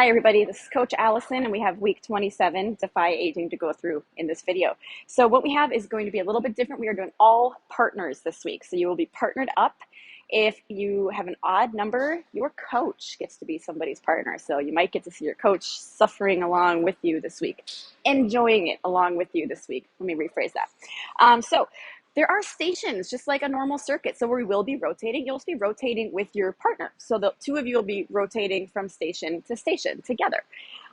Hi everybody, this is Coach Allison and we have week 27, Defy Aging, to go through in this video. So what we have is going to be a little bit different. We are doing all partners this week. So you will be partnered up. If you have an odd number, your coach gets to be somebody's partner. So you might get to see your coach suffering along with you this week, enjoying it along with you this week. Let me rephrase that. So there are stations, just like a normal circuit. So we will be rotating. You'll be rotating with your partner. So the two of you will be rotating from station to station together.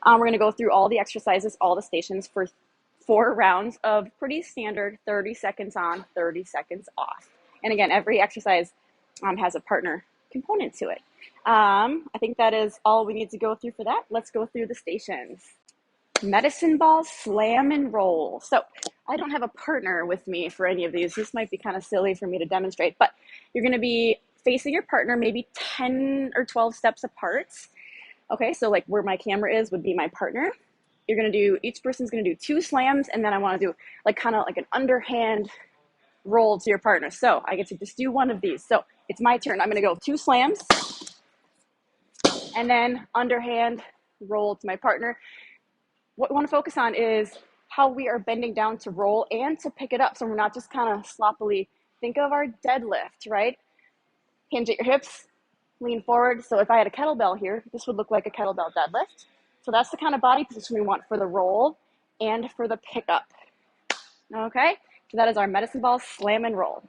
We're going to go through all the exercises, all the stations for 4 rounds of pretty standard 30 seconds on, 30 seconds off. And again, every exercise has a partner component to it. I think that is all we need to go through for that. Let's go through the stations. Medicine ball, slam, and roll. So I don't have a partner with me for any of these. This might be kind of silly for me to demonstrate, but you're going to be facing your partner maybe 10 or 12 steps apart. Okay, so like where my camera is would be my partner. You're going to do, each person's going to do 2 slams, and then I want to do like kind of like an underhand roll to your partner. So I get to just do one of these. So it's my turn. I'm going to go 2 slams and then underhand roll to my partner. What we want to focus on is how we are bending down to roll and to pick it up. So we're not just kind of sloppily. Think of our deadlift, right? Hinge at your hips, lean forward. So if I had a kettlebell here, this would look like a kettlebell deadlift. So that's the kind of body position we want for the roll and for the pickup. Okay, so that is our medicine ball, slam, and roll.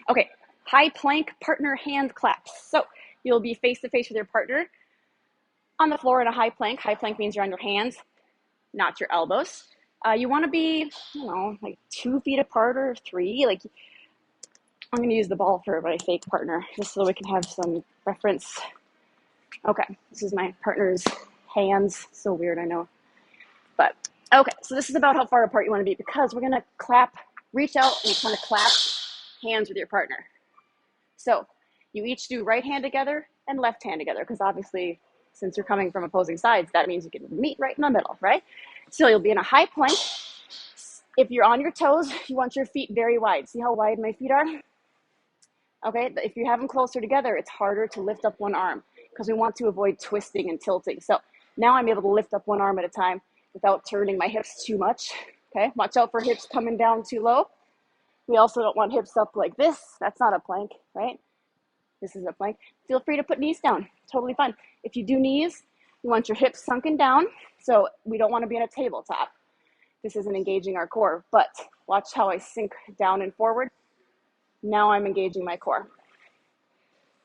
Okay, high plank partner hand claps. So you'll be face to face with your partner on the floor in a high plank. High plank means you're on your hands, not your elbows. You want to be, like 2 feet apart or 3. Like, I'm going to use the ball for my fake partner just so we can have some reference. Okay, this is my partner's hands. So weird, I know. But, okay, so this is about how far apart you want to be, because we're going to clap, reach out, and kind of clap hands with your partner. So you each do right hand together and left hand together, because obviously, since you're coming from opposing sides, that means you can meet right in the middle, right? So you'll be in a high plank. If you're on your toes, you want your feet very wide. See how wide my feet are? Okay, if you have them closer together, it's harder to lift up one arm because we want to avoid twisting and tilting. So now I'm able to lift up one arm at a time without turning my hips too much. Okay, watch out for hips coming down too low. We also don't want hips up like this. That's not a plank, right? This is a plank. Feel free to put knees down. Totally fine. If you do knees, you want your hips sunken down. So we don't want to be in a tabletop. This isn't engaging our core, but watch how I sink down and forward. Now I'm engaging my core.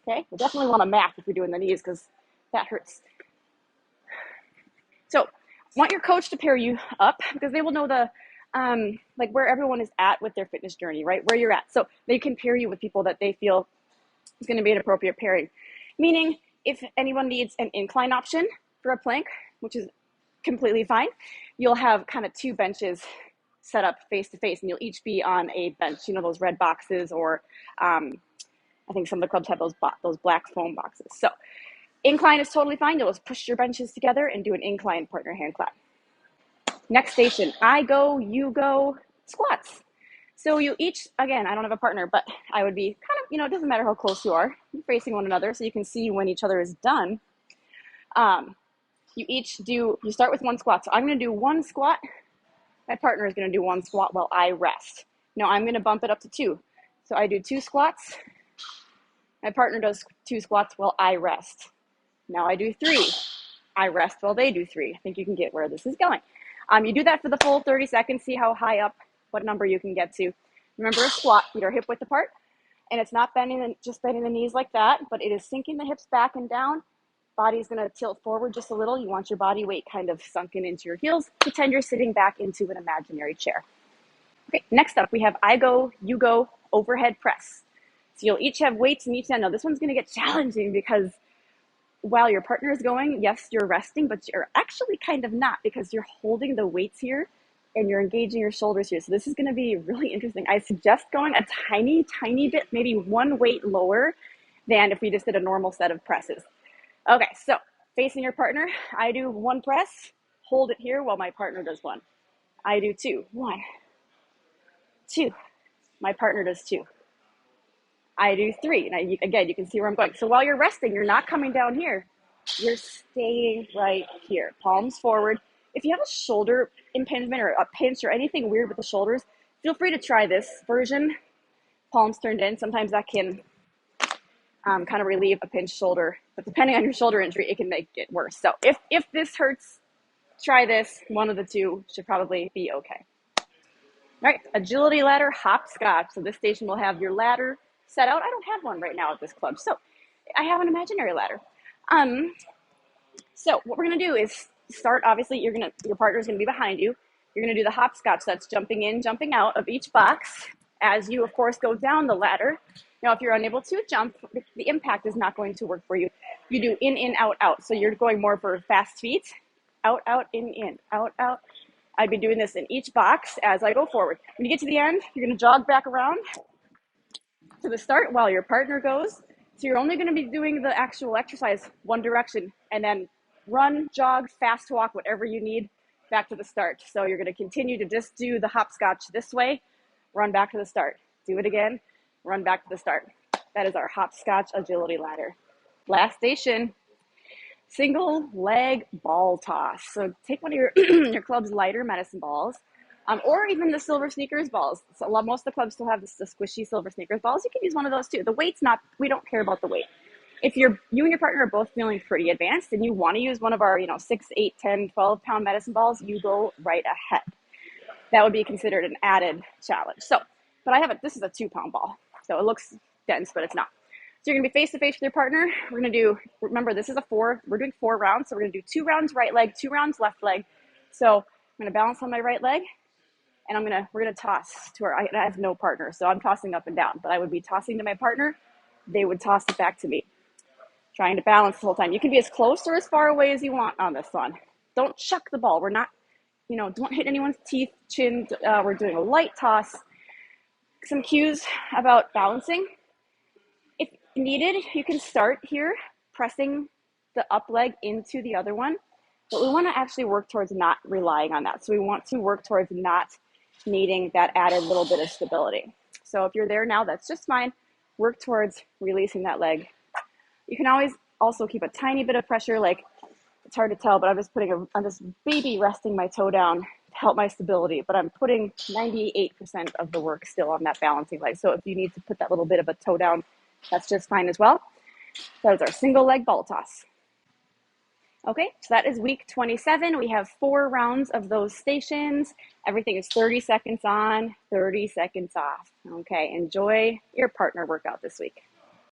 Okay, we definitely want a mat if you're doing the knees because that hurts. So want your coach to pair you up because they will know the like where everyone is at with their fitness journey, right? Where you're at. So they can pair you with people that they feel is going to be an appropriate pairing. Meaning, if anyone needs an incline option for a plank, which is completely fine, you'll have kind of 2 benches set up face to face, and you'll each be on a bench. You know, those red boxes, or I think some of the clubs have those black foam boxes. So incline is totally fine. You'll just push your benches together and do an incline partner hand clap. Next station, I go, you go, squats. So you each, again, I don't have a partner, but I would be kind of, it doesn't matter how close you are, you're facing one another so you can see when each other is done. You start with 1 squat. So I'm going to do 1 squat. My partner is going to do 1 squat while I rest. Now I'm going to bump it up to 2. So I do 2 squats. My partner does 2 squats while I rest. Now I do 3. I rest while they do 3. I think you can get where this is going. You do that for the full 30 seconds. See how high up, what number you can get to. Remember, a squat, feet are hip width apart, and it's not just bending the knees like that, but it is sinking the hips back and down. Body's going to tilt forward just a little. You want your body weight kind of sunken into your heels. Pretend you're sitting back into an imaginary chair. Okay, next up we have I go, you go, overhead press. So you'll each have weights in each hand. Now this one's going to get challenging because while your partner is going, yes, you're resting, but you're actually kind of not, because you're holding the weights here and you're engaging your shoulders here. So this is going to be really interesting. I suggest going a tiny, tiny bit, maybe 1 weight lower than if we just did a normal set of presses. Okay, so facing your partner, I do 1 press, hold it here while my partner does 1. I do 2, 1, 2. My partner does 2. I do 3. And again, you can see where I'm going. So while you're resting, you're not coming down here. You're staying right here, palms forward. If you have a shoulder impingement or a pinch or anything weird with the shoulders, feel free to try this version, palms turned in. Sometimes that can kind of relieve a pinched shoulder, but depending on your shoulder injury, it can make it worse. So if this hurts, try this. One of the two should probably be okay. All right, agility ladder, hopscotch. So this station will have your ladder set out. I don't have one right now at this club, so I have an imaginary ladder. So what we're gonna do is start. Obviously, your partner's gonna be behind you. You're gonna do the hopscotch. That's jumping in, jumping out of each box as you, of course, go down the ladder. Now, if you're unable to jump, the impact is not going to work for you. You do in, out, out. So you're going more for fast feet. Out, out, in, out, out. I'd be doing this in each box as I go forward. When you get to the end, you're going to jog back around to the start while your partner goes. So you're only going to be doing the actual exercise one direction, and then run, jog, fast walk, whatever you need, back to the start. So you're going to continue to just do the hopscotch this way, run back to the start. Do it again, run back to the start. That is our hopscotch agility ladder. Last station, single leg ball toss. So take one of your, your club's lighter medicine balls, or even the silver sneakers balls. So most of the clubs still have the squishy silver sneakers balls. You can use one of those too. The weight's not, we don't care about the weight. If you and your partner are both feeling pretty advanced and you want to use one of our 6, 8, 10, 12 pound medicine balls, you go right ahead. That would be considered an added challenge. So, but this is a 2-pound ball. So it looks dense, but it's not. So you're going to be face to face with your partner. We're going to do, remember, this is we're doing 4 rounds. So we're going to do 2 rounds right leg, 2 rounds left leg. So I'm going to balance on my right leg, and we're going to toss to I have no partner. So I'm tossing up and down, but I would be tossing to my partner. They would toss it back to me, trying to balance the whole time. You can be as close or as far away as you want on this one. Don't chuck the ball. We're not, don't hit anyone's teeth, chin. We're doing a light toss. Some cues about balancing. If needed, you can start here pressing the up leg into the other one, but we want to actually work towards not relying on that. So we want to work towards not needing that added little bit of stability. So if you're there now, that's just fine. Work towards releasing that leg. You can always also keep a tiny bit of pressure, like it's hard to tell, but I'm just baby resting my toe down to help my stability, but I'm putting 98% of the work still on that balancing leg. So if you need to put that little bit of a toe down, that's just fine as well. That is our single leg ball toss. Okay, so that is week 27. We have 4 rounds of those stations. Everything is 30 seconds on, 30 seconds off. Okay, enjoy your partner workout this week.